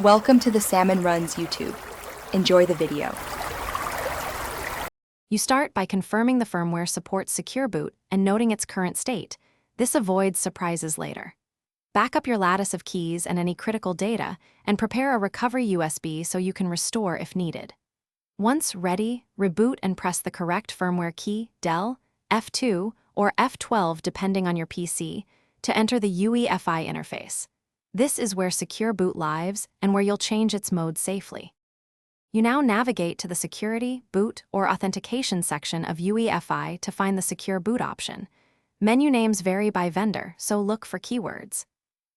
Welcome to the Salmon Runs YouTube. Enjoy the video. You start by confirming the firmware supports Secure Boot and noting its current state. This avoids surprises later. Back up your lattice of keys and any critical data, and prepare a recovery USB so you can restore if needed. Once ready, reboot and press the correct firmware key, Del, F2, or F12 depending on your PC, to enter the UEFI interface. This is where Secure Boot lives and where you'll change its mode safely. You now navigate to the Security, Boot, or Authentication section of UEFI to find the Secure Boot option. Menu names vary by vendor, so look for keywords.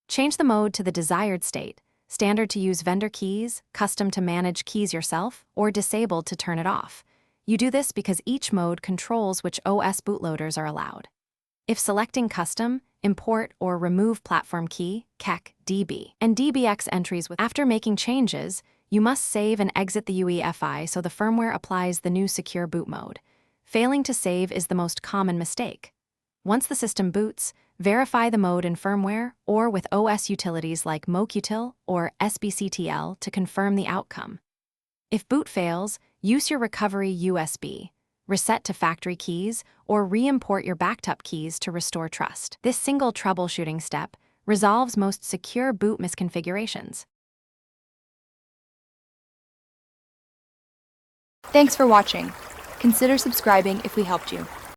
Change the mode to the desired state, standard to use vendor keys, custom to manage keys yourself, or disabled to turn it off. You do this because each mode controls which OS bootloaders are allowed. If selecting custom, import or remove platform key, KEK, DB, and DBX entries after making changes, you must save and exit the UEFI so the firmware applies the new Secure Boot mode. Failing to save is the most common mistake. Once the system boots, verify the mode in firmware or with OS utilities like mokutil or sbctl to confirm the outcome. If boot fails, use your recovery USB, reset to factory keys, or re-import your backed up keys to restore trust. This single troubleshooting step resolves most Secure Boot misconfigurations. Thanks for watching. Consider subscribing if we helped you.